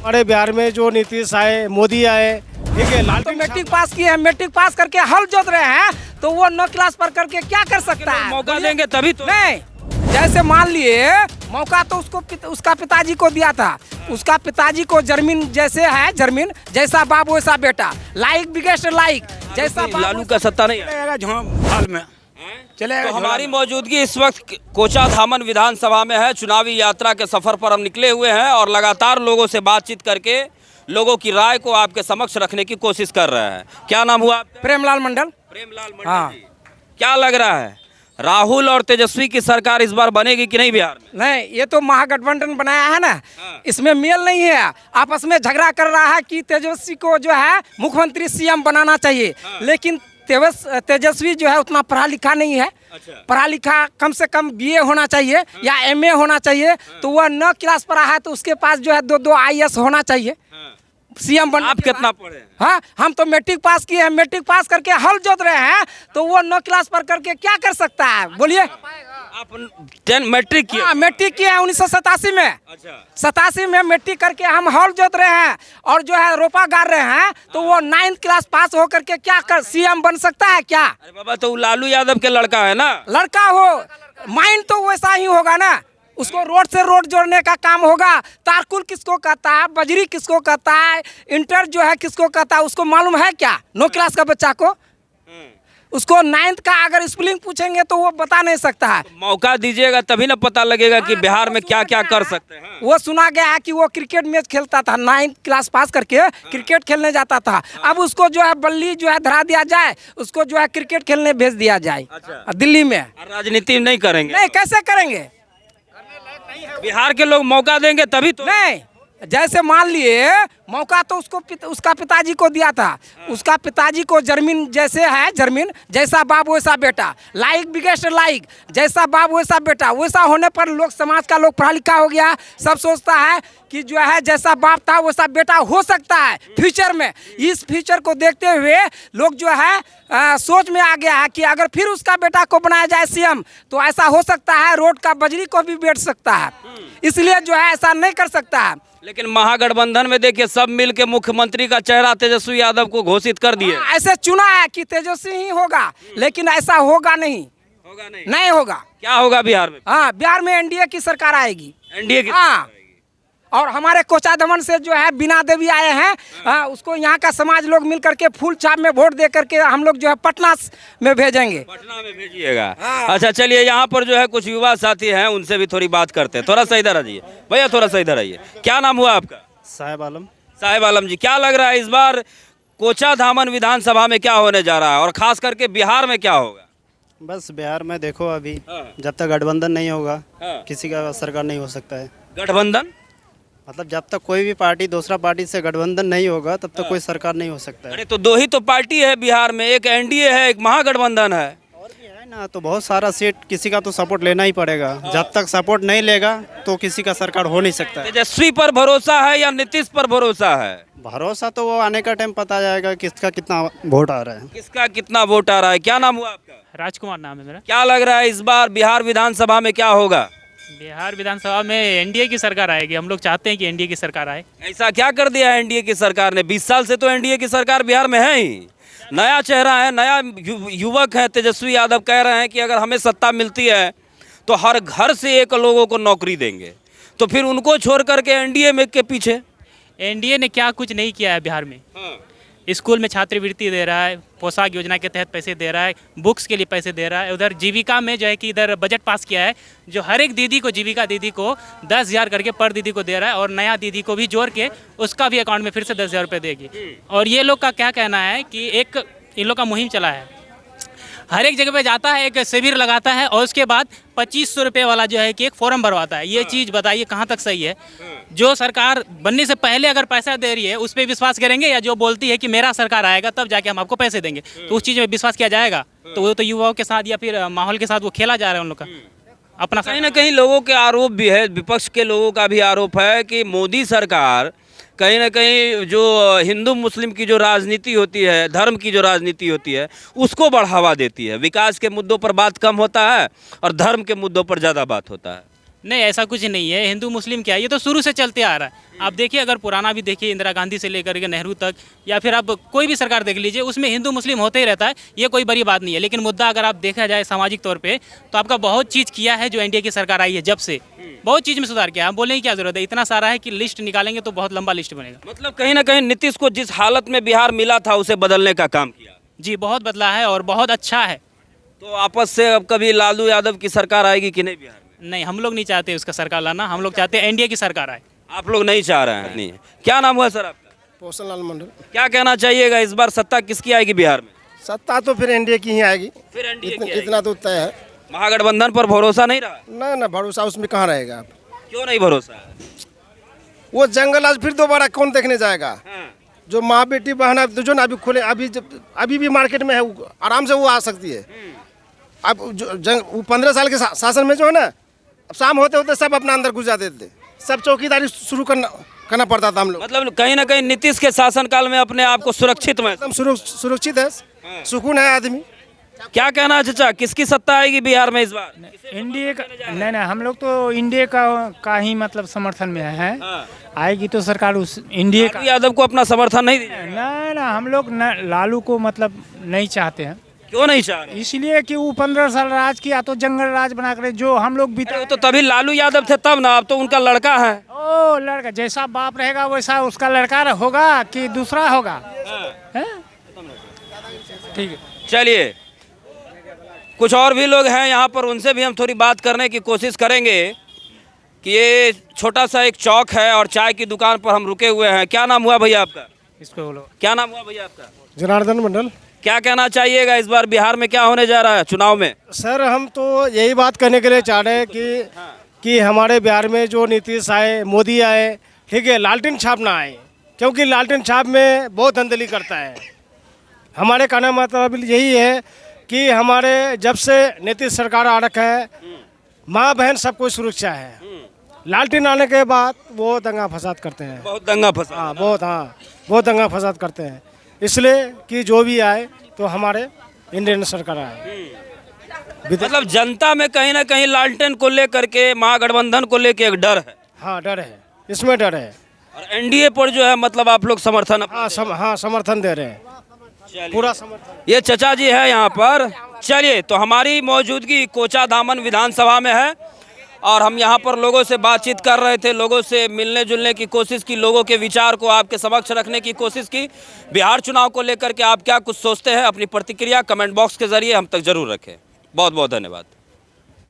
हमारे बिहार में जो नीतीश आए, मोदी आए, ठीक है, तो मैट्रिक पास किए हैं, मैट्रिक पास करके हल जोत रहे हैं, तो वो 9 क्लास पर करके क्या कर सकता है? मौका देंगे तभी तो। नहीं, जैसे मान लिए मौका तो उसका पिताजी को दिया था, उसका पिताजी को जमीन जैसे है, जमीन जैसा बाप वैसा बेटा, लाइक बिगेस्ट लाइक, जैसा लालू का सत्ता नहीं है। हाल में तो हमारी मौजूदगी इस वक्त कोचाधामन विधानसभा में है। चुनावी यात्रा के सफर पर हम निकले हुए हैं और लगातार लोगों से बातचीत करके लोगों की राय को आपके समक्ष रखने की कोशिश कर रहे हैं। क्या नाम हुआ आपका? प्रेमलाल मंडल। प्रेमलाल मंडल हाँ। जी, क्या लग रहा है, राहुल और तेजस्वी की सरकार इस बार बनेगी कि नहीं बिहार में? नहीं, ये तो महागठबंधन बनाया है ना, इसमें मेल नहीं है, आपस में झगड़ा कर रहा है कि तेजस्वी को जो है मुख्यमंत्री सीएम बनाना चाहिए, लेकिन तेजस्वी जो है उतना पढ़ा लिखा नहीं है। पढ़ा लिखा कम से कम बीए होना चाहिए या एमए होना चाहिए, तो वह 9 क्लास पर है, तो उसके पास जो है 2 आईएएस होना चाहिए सीएम बन। आप कितना पढ़े? हाँ, हम तो मैट्रिक पास किए हैं, मैट्रिक पास करके हल जोत रहे हैं, तो वो 9 क्लास पर करके क्या कर सकता है बोलिए? आप 10 मैट्रिक किए? हाँ, मैट्रिक किए हैं 1987 में। अच्छा। 87 में मैट्रिक करके हम हल जोत रहे हैं और जो है रोपा गाड़ रहे हैं, तो वो 9th क्लास पास हो करके क्या कर सीएम बन सकता है क्या? अरे बाबा, तो लालू यादव के लड़का है ना। लड़का हो, माइंड तो वैसा ही होगा ना, उसको रोड से रोड जोड़ने का काम होगा। तारकुल किसको कहता है, बजरी किसको कहता है, इंटर जो है किसको कहता है, उसको मालूम है क्या? 9 क्लास का बच्चा को, उसको 9th का अगर स्पेलिंग पूछेंगे तो वो बता नहीं सकता है। तो मौका दीजिएगा तभी ना पता लगेगा कि बिहार में क्या क्या कर सकते हैं। वो सुना गया है कि वो क्रिकेट मैच खेलता था, 9th क्लास पास करके क्रिकेट खेलने जाता था। अब उसको जो है बल्ली जो है धरा दिया जाए, उसको जो है क्रिकेट खेलने भेज दिया जाए दिल्ली में। राजनीति नहीं करेंगे? नहीं, कैसे करेंगे? बिहार के लोग मौका देंगे तभी तो। नहीं, जैसे मान लिए मौका तो उसका पिताजी को दिया था, उसका पिताजी को जमीन जैसे है, जमीन जैसा बाप वैसा बेटा, लाइक बिगेस्ट लाइक, जैसा बाप वैसा बेटा, वैसा होने पर लोग समाज का लोग पढ़ा लिखा हो गया, सब सोचता है कि जो है जैसा बाप था वैसा बेटा हो सकता है फ्यूचर में। इस फ्यूचर को देखते हुए लोग जो है सोच में आ गया है कि अगर फिर उसका बेटा को बनाया जाए सीएम, तो ऐसा हो सकता है रोड का बजरी को भी बेच सकता है, इसलिए जो है ऐसा नहीं कर सकता है। लेकिन महागठबंधन में देखिए सब मिल के मुख्यमंत्री का चेहरा तेजस्वी यादव को घोषित कर दिए। ऐसे चुना है कि तेजस्वी ही होगा, लेकिन ऐसा होगा नहीं, होगा नहीं होगा। क्या होगा बिहार में? हाँ, बिहार में एनडीए की सरकार आएगी। एनडीए की? हाँ, और हमारे कोचाधमन से जो है बीना देवी आए हैं, उसको यहाँ का समाज लोग मिल करके फूल छाप में वोट दे करके हम लोग जो है पटना में भेजेंगे। पटना में भेजिएगा? अच्छा, चलिए, यहाँ पर जो है कुछ युवा साथी हैं, उनसे भी थोड़ी बात करते हैं। थोड़ा सा इधर आइए भैया, थोड़ा सा इधर आइए। क्या नाम हुआ आपका? साहेब आलम। साहेब आलम जी, क्या लग रहा है इस बार कोचाधामन विधानसभा में क्या होने जा रहा है और खास करके बिहार में क्या होगा? बस बिहार में देखो, अभी जब तक गठबंधन नहीं होगा किसी का सरकार नहीं हो सकता है। गठबंधन मतलब जब तक कोई भी पार्टी दूसरा पार्टी से गठबंधन नहीं होगा तब तक कोई सरकार नहीं हो सकता है। अरे तो 2 ही तो पार्टी है बिहार में, एक एनडीए है, एक महागठबंधन है। और भी है ना, तो बहुत सारा सीट किसी का तो सपोर्ट लेना ही पड़ेगा। जब तक सपोर्ट नहीं लेगा तो किसी का सरकार हो नहीं सकता है। तेजस्वी पर भरोसा है या नीतीश पर भरोसा है? भरोसा तो वो आने का टाइम पता जाएगा किसका कितना वोट आ रहा है। किसका कितना वोट आ रहा है? क्या नाम हुआ आपका? राजकुमार नाम है मेरा। क्या लग रहा है इस बार बिहार विधानसभा में क्या होगा? बिहार विधानसभा में एनडीए की सरकार आएगी, हम लोग चाहते हैं कि एनडीए की सरकार आए। ऐसा क्या कर दिया है एनडीए की सरकार ने? 20 साल से तो एनडीए की सरकार बिहार में है ही। नया चेहरा है, नया युवक है तेजस्वी यादव, कह रहे हैं कि अगर हमें सत्ता मिलती है तो हर घर से 1 लोगों को नौकरी देंगे। तो फिर उनको छोड़ करके एनडीए में के पीछे? एनडीए ने क्या कुछ नहीं किया है बिहार में। स्कूल में छात्रवृत्ति दे रहा है, पोशाक योजना के तहत पैसे दे रहा है, बुक्स के लिए पैसे दे रहा है। उधर जीविका में जो है कि इधर बजट पास किया है, जो हर एक दीदी को, जीविका दीदी को 10,000 करके पर दीदी को दे रहा है, और नया दीदी को भी जोड़ के उसका भी अकाउंट में फिर से 10,000 रुपये देगी। और ये लोग का क्या कहना है कि एक इन लोग का मुहिम चला है, हर एक जगह पे जाता है, एक शिविर लगाता है और उसके बाद 2500 रुपये वाला जो है कि एक फॉर्म भरवाता है। ये चीज़ बताइए कहाँ तक सही है? जो सरकार बनने से पहले अगर पैसा दे रही है उस पर विश्वास करेंगे, या जो बोलती है कि मेरा सरकार आएगा तब जाके हम आपको पैसे देंगे, तो उस चीज़ में विश्वास किया जाएगा? तो वो तो युवाओं के साथ या फिर माहौल के साथ वो खेला जा रहा है उन लोग का अपना। कहीं ना कहीं लोगों के आरोप भी है, विपक्ष के लोगों का भी आरोप है कि मोदी सरकार कहीं ना कहीं जो हिंदू मुस्लिम की जो राजनीति होती है, धर्म की जो राजनीति होती है, उसको बढ़ावा देती है। विकास के मुद्दों पर बात कम होता है और धर्म के मुद्दों पर ज़्यादा बात होता है। नहीं, ऐसा कुछ नहीं है। हिंदू मुस्लिम क्या है, ये तो शुरू से चलते आ रहा है। आप देखिए, अगर पुराना भी देखिए, इंदिरा गांधी से लेकर के नेहरू तक, या फिर आप कोई भी सरकार देख लीजिए, उसमें हिंदू मुस्लिम होते ही रहता है। ये कोई बड़ी बात नहीं है। लेकिन मुद्दा अगर आप देखा जाए सामाजिक तौर पे, तो आपका बहुत चीज़ किया है जो एनडीए की सरकार आई है जब से, बहुत चीज़ में सुधार किया। हम बोलने की क्या जरूरत है, इतना सारा है कि लिस्ट निकालेंगे तो बहुत लंबा लिस्ट बनेगा। मतलब कहीं ना कहीं नीतीश को जिस हालत में बिहार मिला था उसे बदलने का काम किया। जी, बहुत बदला है और बहुत अच्छा है। तो आपस से अब कभी लालू यादव की सरकार आएगी कि नहीं बिहार में? नहीं, हम लोग नहीं चाहते उसका सरकार लाना, हम लोग चाहते हैं एनडीए की सरकार आए। आप लोग नहीं चाह रहे हैं? नहीं। क्या नाम हुआ सर आपका? पोषण लाल मंडल। क्या कहना चाहिएगा, इस बार सत्ता किसकी आएगी बिहार में? सत्ता तो फिर एनडीए की ही आएगी, फिर एनडीए की आएगी। इतना तो तय है। महागठबंधन पर भरोसा नहीं रहा? ना भरोसा उसमें कहाँ रहेगा। आप क्यों नहीं भरोसा? वो जंगल आज फिर दोबारा कौन देखने जाएगा? जो माँ बेटी बहन अब जो ना अभी खुले, अभी भी मार्केट में है, आराम से वो आ सकती है। अब वो 15 साल के शासन में जो है ना, अब शाम होते होते सब अपना अंदर घुस जाते थे, सब चौकीदारी शुरू करना पड़ता था हम लोग। मतलब कहीं ना कहीं नीतीश के शासनकाल में अपने आप को सुरक्षित में एकदम सुरक्षित है, सुकून है आदमी। क्या कहना है चाचा, किसकी सत्ता आएगी बिहार में इस बार? इंडिया का नहीं, हम लोग तो इंडिया का ही मतलब समर्थन में है। आएगी तो सरकार उस इंडिया का। लालू यादव को अपना समर्थन नहीं दीजिएगा? ना हम लोग लालू को मतलब नहीं चाहते हैं। क्यों नहीं चाह रहे? इसलिए कि वो 15 साल राज किया तो जंगल राज बना कर जो हम लोग अरे वो तो तभी लालू यादव थे तब ना, अब तो उनका लड़का है। ओ लड़का जैसा बाप रहेगा वैसा उसका लड़का होगा कि दूसरा होगा? ठीक है, चलिए कुछ और भी लोग हैं यहाँ पर, उनसे भी हम थोड़ी बात करने की कोशिश करेंगे कि ये छोटा सा एक चौक है और चाय की दुकान पर हम रुके हुए हैं। क्या नाम हुआ भैया आपका? इसको बोलो। क्या नाम हुआ भैया आपका? जनार्दन मंडल। क्या कहना चाहिएगा, इस बार बिहार में क्या होने जा रहा है चुनाव में? सर हम तो यही बात करने के लिए चाह रहे हैं कि हमारे बिहार में जो नीतीश आए, मोदी आए, ठीक है, लालटेन छाप ना आए, क्योंकि लालटेन छाप में बहुत धंधली करता है। हमारे कहने का मतलब यही है कि हमारे जब से नीतीश सरकार आ रखा है, माँ बहन सबको सुरक्षा है। लालटेन आने के बाद वो दंगा फसाद करते हैं, बहुत दंगा फसाद। बहुत दंगा फसाद करते हैं। इसलिए कि जो भी आए तो हमारे इंडियन सरकार आए। मतलब जनता में कहीं ना कहीं लालटेन को लेकर के, महागठबंधन को लेकर एक डर है। हाँ डर है, इसमें डर है। और एनडीए पर जो है मतलब आप लोग समर्थन समर्थन दे रहे हैं, पूरा समर्थन। ये चचा जी है यहाँ पर। चलिए, तो हमारी मौजूदगी कोचाधामन विधानसभा में है और हम यहाँ पर लोगों से बातचीत कर रहे थे, लोगों से मिलने जुलने की कोशिश की, लोगों के विचार को आपके समक्ष रखने की कोशिश की। बिहार चुनाव को लेकर के आप क्या कुछ सोचते हैं, अपनी प्रतिक्रिया कमेंट बॉक्स के जरिए हम तक जरूर रखें। बहुत बहुत धन्यवाद।